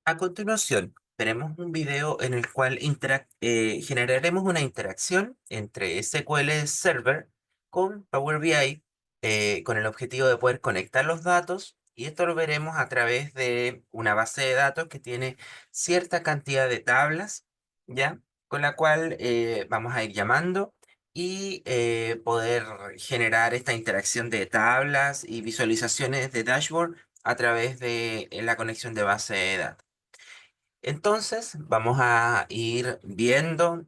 A continuación, veremos un video en el cual generaremos una interacción entre SQL Server con Power BI con el objetivo de poder conectar los datos, y esto lo veremos a través de una base de datos que tiene cierta cantidad de tablas, ¿ya? Con la cual vamos a ir llamando y poder generar esta interacción de tablas y visualizaciones de dashboard a través de la conexión de base de datos. Entonces, vamos a ir viendo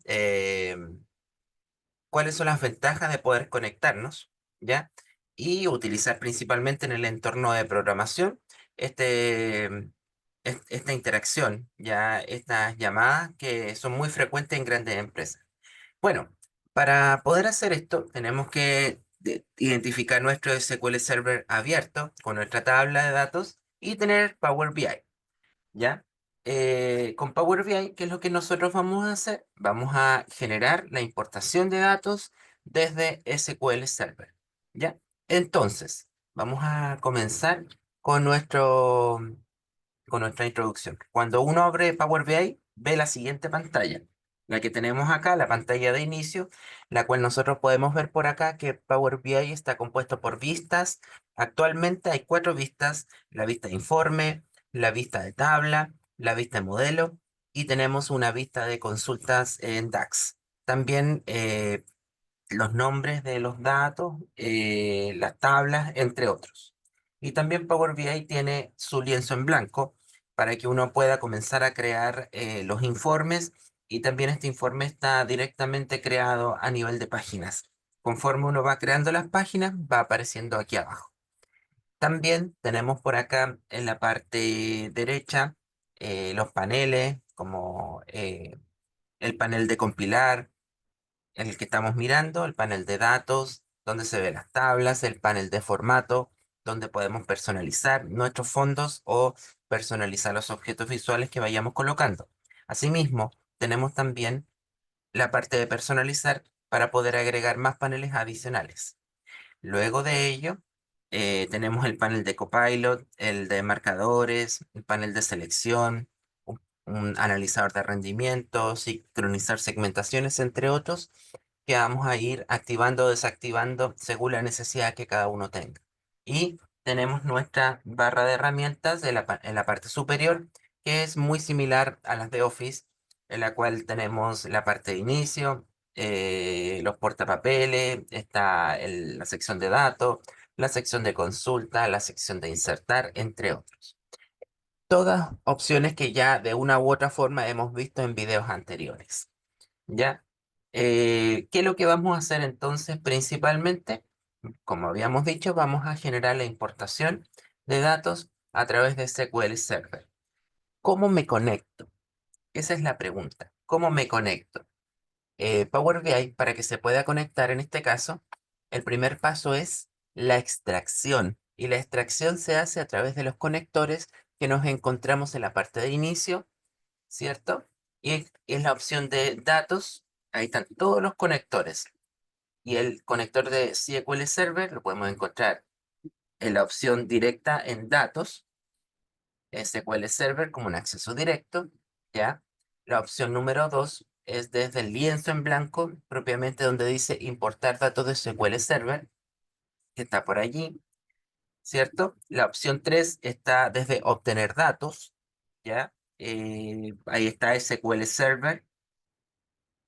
cuáles son las ventajas de poder conectarnos, ¿ya? Y utilizar principalmente en el entorno de programación esta interacción, ya estas llamadas que son muy frecuentes en grandes empresas. Bueno, para poder hacer esto, tenemos que identificar nuestro SQL Server abierto con nuestra tabla de datos y tener Power BI. ¿Ya? Con Power BI, ¿qué es lo que nosotros vamos a hacer? Vamos a generar la importación de datos desde SQL Server, ¿ya? Entonces, vamos a comenzar con con nuestra introducción. Cuando uno abre Power BI, ve la siguiente pantalla, la que tenemos acá, la pantalla de inicio, la cual nosotros podemos ver por acá que Power BI está compuesto por vistas. Actualmente hay cuatro vistas: la vista de informe, la vista de tabla, la vista de modelo, y tenemos una vista de consultas en DAX. También los nombres de los datos, las tablas, entre otros. Y también Power BI tiene su lienzo en blanco para que uno pueda comenzar a crear los informes, y también este informe está directamente creado a nivel de páginas. Conforme uno va creando las páginas, va apareciendo aquí abajo. También tenemos por acá en la parte derecha los paneles, como el panel de compilar, el que estamos mirando, el panel de datos, donde se ven las tablas, el panel de formato, donde podemos personalizar nuestros fondos o personalizar los objetos visuales que vayamos colocando. Asimismo, tenemos también la parte de personalizar para poder agregar más paneles adicionales. Luego de ello, tenemos el panel de Copilot, el de marcadores, el panel de selección, un analizador de rendimiento, sincronizar segmentaciones, entre otros, que vamos a ir activando o desactivando según la necesidad que cada uno tenga. Y tenemos nuestra barra de herramientas en la parte superior, que es muy similar a las de Office, en la cual tenemos la parte de inicio, los portapapeles, está la sección de datos, la sección de consulta, la sección de insertar, entre otros. Todas opciones que ya de una u otra forma hemos visto en videos anteriores. ¿Ya? ¿Qué es lo que vamos a hacer entonces principalmente? Como habíamos dicho, vamos a generar la importación de datos a través de SQL Server. ¿Cómo me conecto? Esa es la pregunta. ¿Cómo me conecto? Power BI, para que se pueda conectar en este caso, el primer paso es la extracción. Y la extracción se hace a través de los conectores que nos encontramos en la parte de inicio, ¿cierto? Y es la opción de datos. Ahí están todos los conectores. Y el conector de SQL Server lo podemos encontrar en la opción directa en datos, SQL Server como un acceso directo, ¿ya? La opción número 2 es desde el lienzo en blanco, propiamente donde dice importar datos de SQL Server, que está por allí, ¿cierto? La opción 3 está desde obtener datos, ¿ya? Ahí está SQL Server.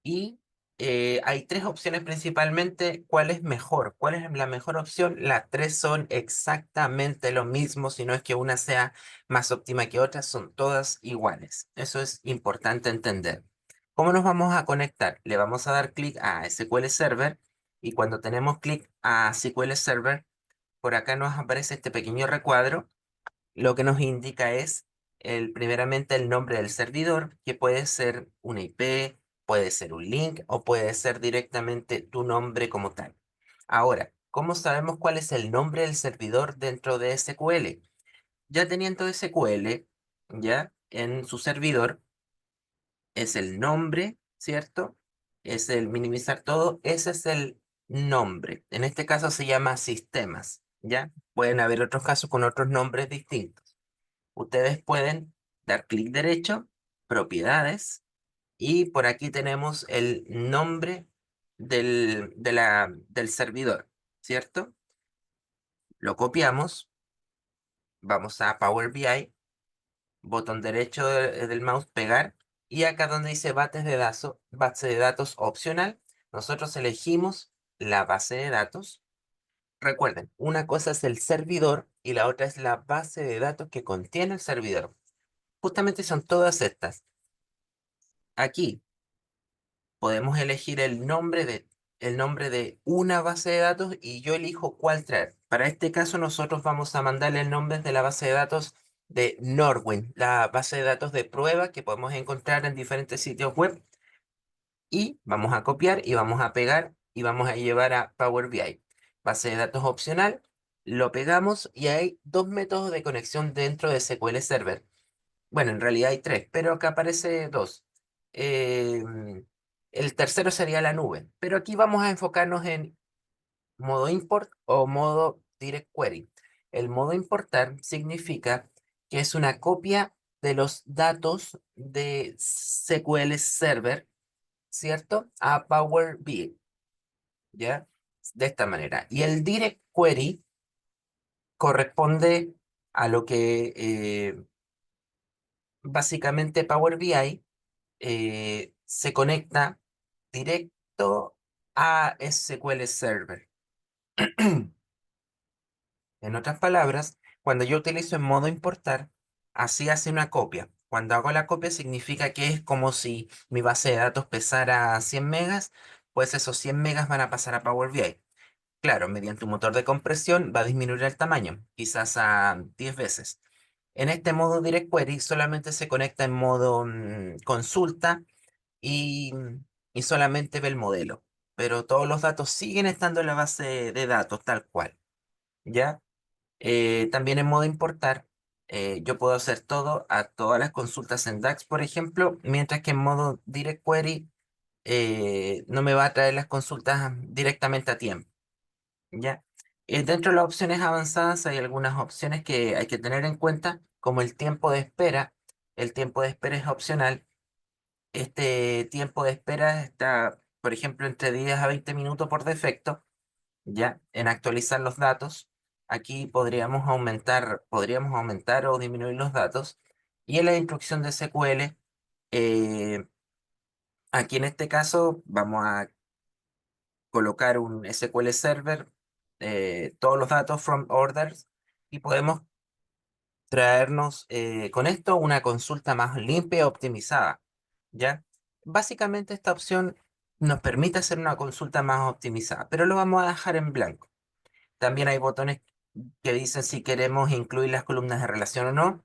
Y hay tres opciones principalmente. ¿Cuál es mejor? ¿Cuál es la mejor opción? Las tres son exactamente lo mismo, si no es que una sea más óptima que otra, son todas iguales. Eso es importante entender. ¿Cómo nos vamos a conectar? Le vamos a dar clic a SQL Server, y cuando tenemos clic a SQL Server, por acá nos aparece este pequeño recuadro. Lo que nos indica es primeramente el nombre del servidor, que puede ser una IP, puede ser un link o puede ser directamente tu nombre como tal. Ahora, ¿cómo sabemos cuál es el nombre del servidor dentro de SQL? Ya teniendo SQL, ya en su servidor, es el nombre, ¿cierto? Es el minimizar todo, ese es el nombre. En este caso se llama sistemas, ¿ya? Pueden haber otros casos con otros nombres distintos. Ustedes pueden dar clic derecho, propiedades, y por aquí tenemos el nombre del servidor, ¿cierto? Lo copiamos, vamos a Power BI, botón derecho del mouse, pegar, y acá donde dice base de datos opcional, nosotros elegimos la base de datos. Recuerden, una cosa es el servidor y la otra es la base de datos que contiene el servidor. Justamente son todas estas. Aquí podemos elegir el nombre de una base de datos y yo elijo cuál traer. Para este caso, nosotros vamos a mandarle el nombre de la base de datos de Norwin, la base de datos de prueba que podemos encontrar en diferentes sitios web. Y vamos a copiar y vamos a pegar y vamos a llevar a Power BI. Base de datos opcional, lo pegamos y hay dos métodos de conexión dentro de SQL Server. Bueno, en realidad hay tres, pero acá aparece dos. Eh, el tercero sería la nube, pero aquí vamos a enfocarnos en modo import o modo direct query. El modo importar significa que es una copia de los datos de SQL Server, ¿cierto? A Power BI, ¿ya? De esta manera. Y el direct query corresponde a lo que básicamente Power BI se conecta directo a SQL Server. En otras palabras, cuando yo utilizo en modo importar, así hace una copia. Cuando hago la copia significa que es como si mi base de datos pesara 100 megas, pues esos 100 megas van a pasar a Power BI. Claro, mediante un motor de compresión va a disminuir el tamaño, quizás a 10 veces. En este modo Direct Query solamente se conecta en modo consulta y, y solamente ve el modelo, pero todos los datos siguen estando en la base de datos tal cual, ¿ya? También en modo importar, yo puedo hacer todo a todas las consultas en DAX, por ejemplo, mientras que en modo Direct Query no me va a traer las consultas directamente a tiempo, ¿ya? Dentro de las opciones avanzadas hay algunas opciones que hay que tener en cuenta, como el tiempo de espera. El tiempo de espera es opcional. Este tiempo de espera está, por ejemplo, entre 10 a 20 minutos por defecto, ¿ya? En actualizar los datos. Aquí podríamos aumentar o disminuir los datos. Y en la instrucción de SQL, eh, aquí en este caso vamos a colocar un SQL Server, todos los datos from orders, y podemos traernos con esto una consulta más limpia y optimizada, ¿ya? Básicamente esta opción nos permite hacer una consulta más optimizada, pero lo vamos a dejar en blanco. También hay botones que dicen si queremos incluir las columnas de relación o no.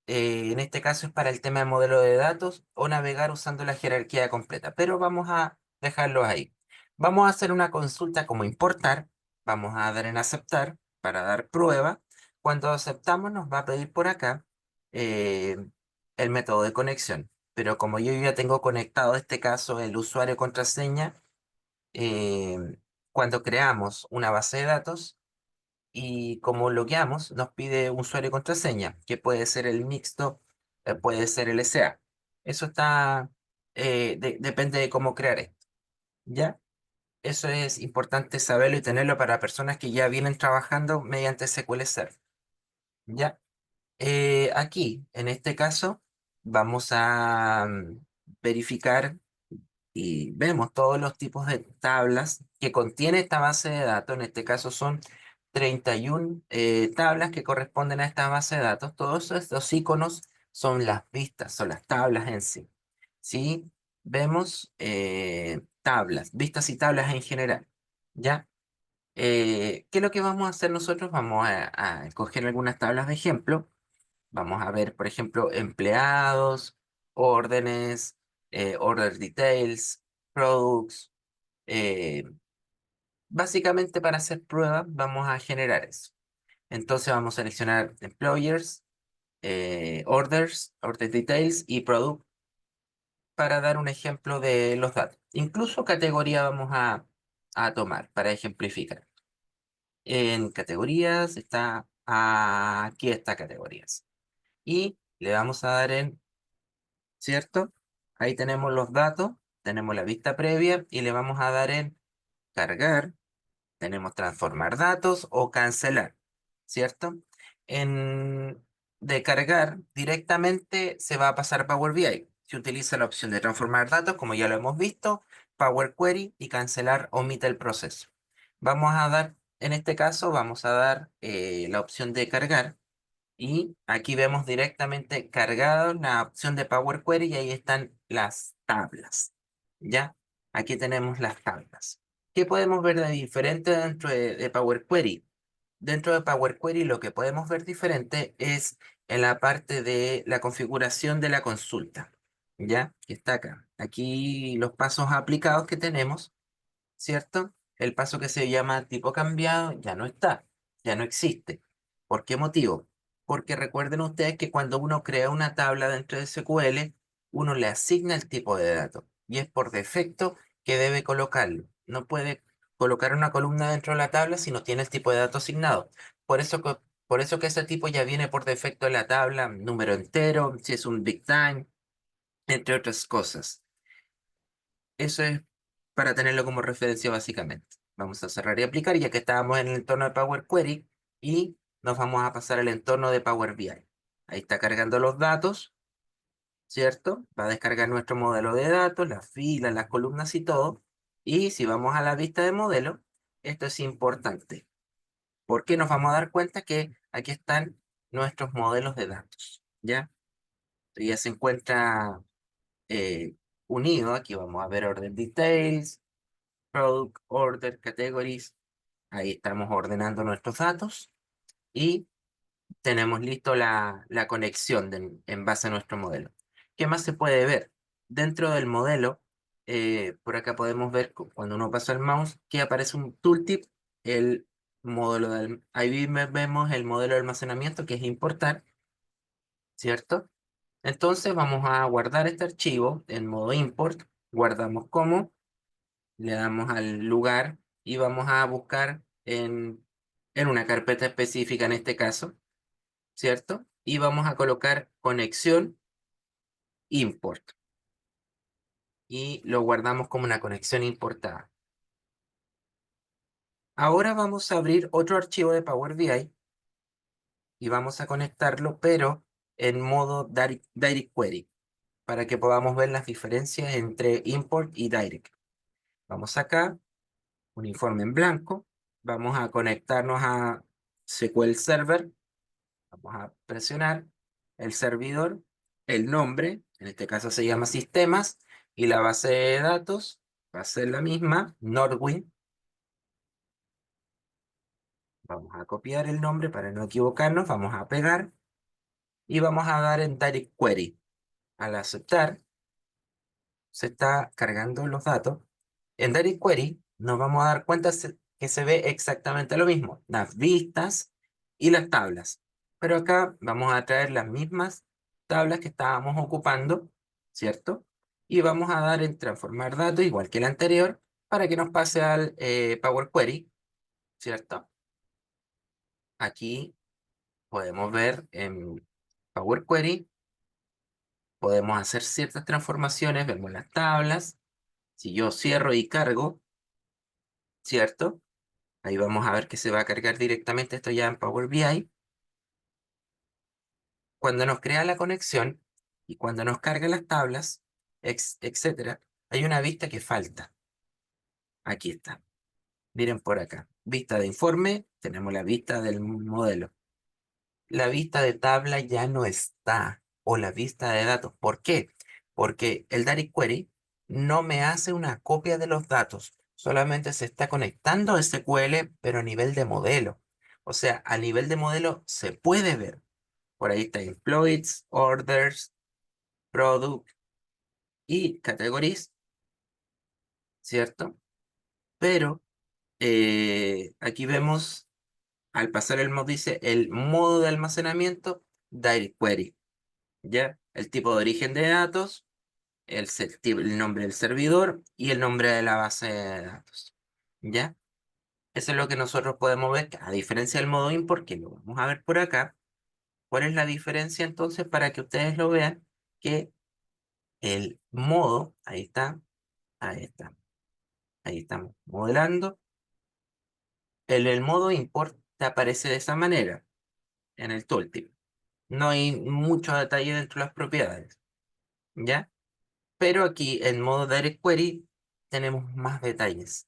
En este caso es para el tema de modelo de datos o navegar usando la jerarquía completa, pero vamos a dejarlos ahí. Vamos a hacer una consulta como importar, vamos a dar en aceptar para dar prueba. Cuando aceptamos nos va a pedir por acá eh, el método de conexión, pero como yo ya tengo conectado en este caso el usuario contraseña, eh, cuando creamos una base de datos, y como logueamos, nos pide usuario y contraseña, que puede ser el mixto, puede ser el SA. Eso está, depende de cómo crear esto, ¿ya? Eso es importante saberlo y tenerlo para personas que ya vienen trabajando mediante SQL Server, ¿ya? Aquí, en este caso, vamos a verificar y vemos todos los tipos de tablas que contiene esta base de datos. En este caso son 31 tablas que corresponden a esta base de datos. Todos estos iconos son las vistas, son las tablas en sí. ¿Sí? Vemos tablas, vistas y tablas en general. ¿Ya? ¿Qué es lo que vamos a hacer nosotros? Vamos a escoger algunas tablas de ejemplo. Vamos a ver, por ejemplo, empleados, órdenes, order details, products. eh, Básicamente para hacer pruebas vamos a generar eso. Entonces vamos a seleccionar employers, orders, order details y product para dar un ejemplo de los datos. Incluso categoría vamos a tomar para ejemplificar. En categorías está, aquí está categorías. Le vamos a dar en, ¿cierto? Ahí tenemos los datos, tenemos la vista previa y le vamos a dar en cargar. Tenemos transformar datos o cancelar, ¿cierto? En de cargar directamente se va a pasar a Power BI. Se utiliza la opción de transformar datos, como ya lo hemos visto, Power Query y cancelar omite el proceso. Vamos a dar, en este caso, vamos a dar la opción de cargar y aquí vemos directamente cargado la opción de Power Query y ahí están las tablas. ¿Ya? Aquí tenemos las tablas. ¿Qué podemos ver de diferente dentro de Power Query? Dentro de Power Query lo que podemos ver diferente es en la parte de la configuración de la consulta. ¿Ya? Que está acá. Aquí los pasos aplicados que tenemos. ¿Cierto? El paso que se llama tipo cambiado ya no está, ya no existe. ¿Por qué motivo? Porque recuerden ustedes que cuando uno crea una tabla dentro de SQL, uno le asigna el tipo de dato y es por defecto que debe colocarlo. No puede colocar una columna dentro de la tabla si no tiene el tipo de dato asignado. Por eso por eso que ese tipo ya viene por defecto en la tabla, número entero, si es un big time, entre otras cosas. Eso es para tenerlo como referencia básicamente. Vamos a cerrar y aplicar ya que estábamos en el entorno de Power Query y nos vamos a pasar al entorno de Power BI. Ahí está cargando los datos, ¿cierto? Va a descargar nuestro modelo de datos, las filas, las columnas y todo. Y si vamos a la vista de modelo, esto es importante porque nos vamos a dar cuenta que aquí están nuestros modelos de datos, ¿ya? Ya se encuentra eh, unido. Aquí vamos a ver orden details, product, order, categories. Ahí estamos ordenando nuestros datos y tenemos listo la conexión en base a nuestro modelo. ¿Qué más se puede ver? Dentro del modelo, por acá podemos ver cuando uno pasa el mouse que aparece un tooltip, el módulo ahí vemos el modelo de almacenamiento que es importar, ¿cierto? Entonces vamos a guardar este archivo en modo import, guardamos como le damos al lugar y vamos a buscar en una carpeta específica en este caso, ¿cierto? Y vamos a colocar conexión import y lo guardamos como una conexión importada. Ahora vamos a abrir otro archivo de Power BI y vamos a conectarlo, pero en modo Direct Query, para que podamos ver las diferencias entre import y direct. Vamos acá, un informe en blanco, vamos a conectarnos a SQL Server. Vamos a presionar el servidor, el nombre, en este caso se llama sistemas, y la base de datos va a ser la misma, Nordwind. Vamos a copiar el nombre para no equivocarnos, vamos a pegar y vamos a dar en Direct Query. Al aceptar, se está cargando los datos. En Direct Query nos vamos a dar cuenta que se ve exactamente lo mismo, las vistas y las tablas. Pero acá vamos a traer las mismas tablas que estábamos ocupando, ¿cierto? Y vamos a dar en transformar datos igual que el anterior para que nos pase al Power Query, ¿cierto? Aquí podemos ver en Power Query, podemos hacer ciertas transformaciones, vemos las tablas. Si yo cierro y cargo, ¿cierto? Ahí vamos a ver que se va a cargar directamente esto ya en Power BI. Cuando nos crea la conexión y cuando nos carga las tablas, etcétera, hay una vista que falta. Aquí está. Miren por acá. Vista de informe, tenemos la vista del modelo. La vista de tabla ya no está, o la vista de datos. ¿Por qué? Porque el Direct Query no me hace una copia de los datos, solamente se está conectando a SQL, pero a nivel de modelo. O sea, a nivel de modelo se puede ver. Por ahí está employees, orders, product y categories, ¿cierto? Pero aquí vemos, al pasar el modo, dice el modo de almacenamiento, Direct Query. ¿Ya? El tipo de origen de datos, el nombre del servidor y el nombre de la base de datos. ¿Ya? Eso es lo que nosotros podemos ver, a diferencia del modo import, que lo vamos a ver por acá. ¿Cuál es la diferencia entonces para que ustedes lo vean? Que el modo, ahí está, ahí estamos modelando. El modo import te aparece de esa manera en el tooltip. No hay mucho detalle dentro de las propiedades, ¿ya? Pero aquí en modo Direct Query tenemos más detalles,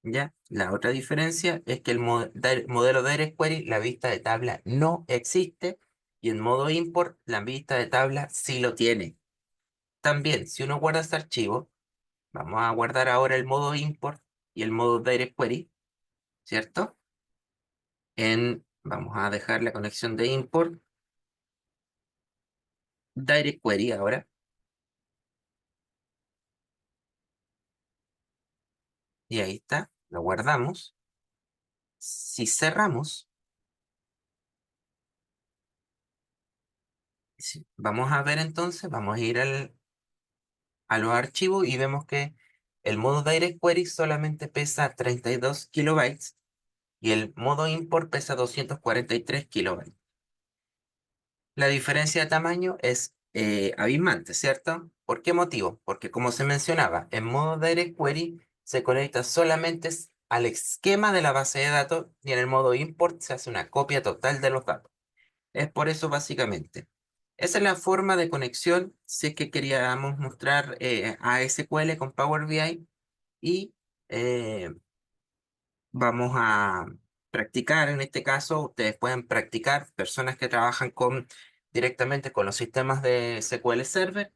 ¿ya? La otra diferencia es que el modelo Direct Query, la vista de tabla no existe y en modo import la vista de tabla sí lo tiene. También, si uno guarda este archivo, vamos a guardar ahora el modo import y el modo Direct Query, ¿cierto? Vamos a dejar la conexión de import, Direct Query ahora, y ahí está, lo guardamos. Si cerramos, vamos a ver entonces, vamos a ir a los archivos y vemos que el modo Direct Query solamente pesa 32 kilobytes y el modo import pesa 243 kilobytes. La diferencia de tamaño es abismante, ¿cierto? ¿Por qué motivo? Porque como se mencionaba, en modo Direct Query se conecta solamente al esquema de la base de datos y en el modo import se hace una copia total de los datos. Es por eso básicamente. Esa es la forma de conexión si es que queríamos mostrar a SQL con Power BI y eh, vamos a practicar. En este caso, ustedes pueden practicar, personas que trabajan directamente con los sistemas de SQL Server,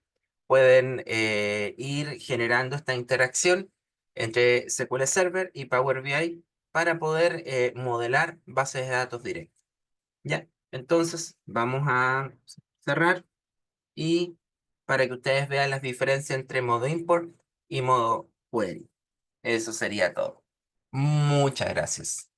pueden ir generando esta interacción entre SQL Server y Power BI para poder modelar bases de datos directas. ¿Ya? Entonces, vamos a cerrar y para que ustedes vean las diferencias entre modo import y modo query. Eso sería todo. Muchas gracias.